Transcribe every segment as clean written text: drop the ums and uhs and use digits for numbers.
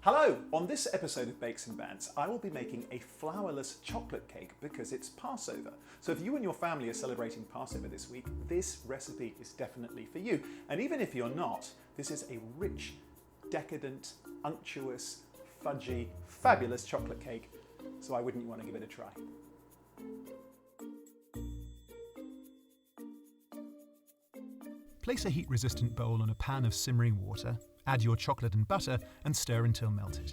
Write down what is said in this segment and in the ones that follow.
Hello! On this episode of Bakes and Bants, I will be making a flourless chocolate cake because it's Passover. So if you and your family are celebrating Passover this week, this recipe is definitely for you. And even if you're not, this is a rich, decadent, unctuous, fudgy, fabulous chocolate cake. So why wouldn't you want to give it a try? Place a heat-resistant bowl on a pan of simmering water, add your chocolate and butter, and stir until melted.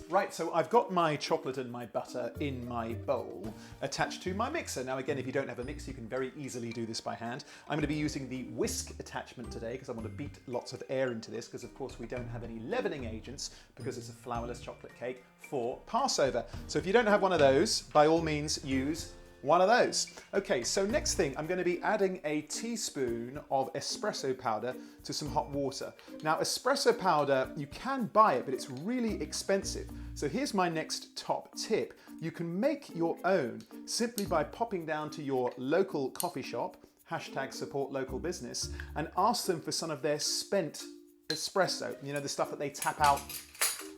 Right, so I've got my chocolate and my butter in my bowl attached to my mixer. Now again, if you don't have a mixer, you can very easily do this by hand. I'm going to be using the whisk attachment today because I want to beat lots of air into this because of course we don't have any leavening agents because it's a flourless chocolate cake for Passover. So if you don't have one of those, by all means use one of those. Okay, so next thing, I'm going to be adding a teaspoon of espresso powder to some hot water. Now, espresso powder, you can buy it, but it's really expensive. So here's my next top tip. You can make your own simply by popping down to your local coffee shop, #supportLocalBusiness, and ask them for some of their spent espresso. You know, the stuff that they tap out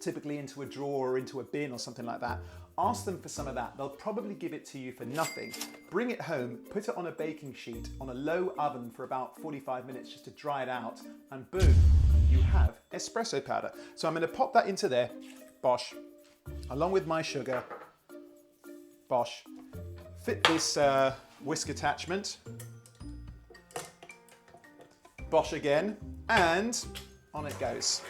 typically into a drawer or into a bin or something like that. Ask them for some of that. They'll probably give it to you for nothing. Bring it home, put it on a baking sheet on a low oven for about 45 minutes just to dry it out, and boom, you have espresso powder. So I'm going to pop that into there, bosh, along with my sugar, bosh. Fit this whisk attachment, bosh again, and on it goes.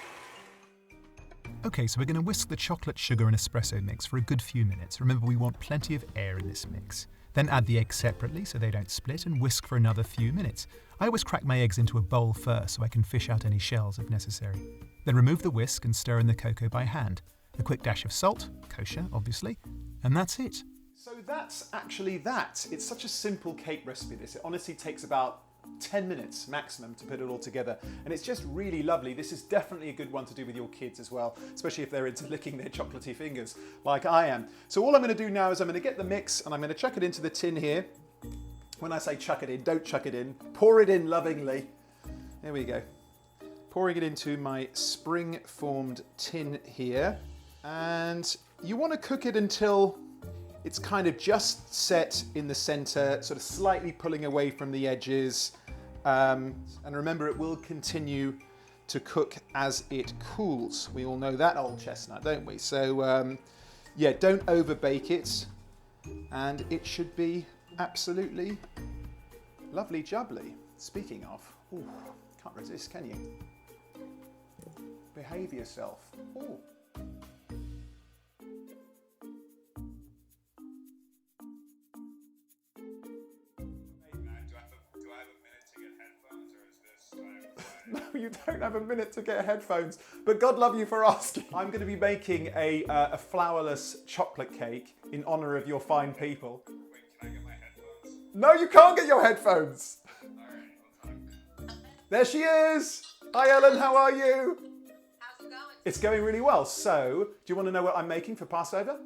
Okay, so we're going to whisk the chocolate, sugar and espresso mix for a good few minutes. Remember, we want plenty of air in this mix. Then add the eggs separately so they don't split and whisk for another few minutes. I always crack my eggs into a bowl first so I can fish out any shells if necessary. Then remove the whisk and stir in the cocoa by hand. A quick dash of salt, kosher obviously, and that's it. So that's actually that. It's such a simple cake recipe this. It honestly takes about 10 minutes maximum to put it all together, and it's just really lovely. This is definitely a good one to do with your kids as well, especially if they're into licking their chocolatey fingers like I am. So all I'm going to do now is I'm going to get the mix and I'm going to chuck it into the tin here. When I say chuck it in, don't chuck it in, pour it in lovingly. There we go. Pouring it into my spring-formed tin here, and you want to cook it until it's kind of just set in the center, sort of slightly pulling away from the edges. And remember, it will continue to cook as it cools. We all know that old chestnut, don't we? So yeah, don't over bake it. And it should be absolutely lovely jubbly. Speaking of, ooh, can't resist, can you? Behave yourself. Ooh. No, you don't have a minute to get headphones, but God love you for asking. I'm going to be making a flourless chocolate cake in honor of your fine people. Wait, can I get my headphones? No, you can't get your headphones. Alright, we'll talk. There she is. Hi Ellen, how are you? How's it going? It's going really well. So, do you want to know what I'm making for Passover?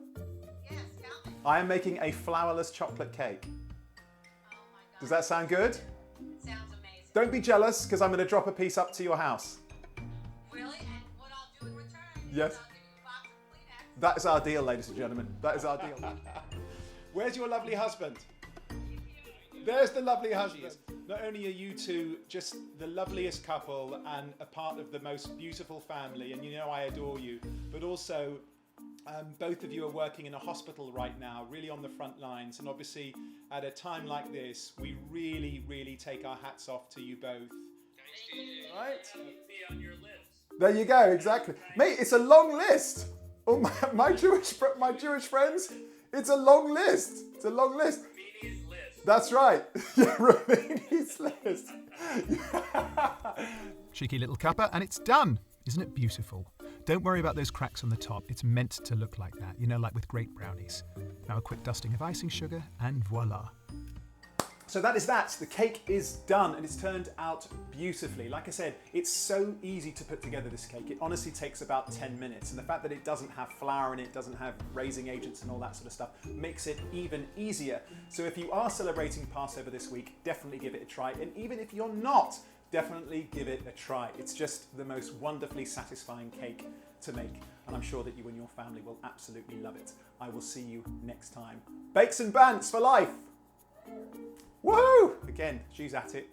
Yes, tell me. I am making a flourless chocolate cake. Oh my God. Does that sound good? Sounds amazing. Don't be jealous, because I'm going to drop a piece up to your house. Really? And what I'll do in return Yes. is I'll give you a box of Kleenex. That is our deal, ladies and gentlemen. That is our deal. Where's your lovely husband? There's the lovely husband. Not only are you two just the loveliest couple and a part of the most beautiful family, and you know I adore you, but also both of you are working in a hospital right now, really on the front lines, and obviously at a time like this, we really, really take our hats off to you both. Right? Be on your list. There you go, exactly. Mate, it's a long list. Oh, my Jewish friends, it's a long list. It's a long list. Romani's list. That's right. Yeah, Romani's list. Cheeky little cuppa, and it's done. Isn't it beautiful? Don't worry about those cracks on the top. It's meant to look like that, you know, like with great brownies. Now a quick dusting of icing sugar, and voila. So that is that. The cake is done and it's turned out beautifully. Like I said, it's so easy to put together this cake. It honestly takes about 10 minutes. And the fact that it doesn't have flour in it, doesn't have raising agents and all that sort of stuff, makes it even easier. So if you are celebrating Passover this week, definitely give it a try. And even if you're not, definitely give it a try. It's just the most wonderfully satisfying cake to make, and I'm sure that you and your family will absolutely love it. I will see you next time. Bakes and bants for life! Woohoo! Again, she's at it.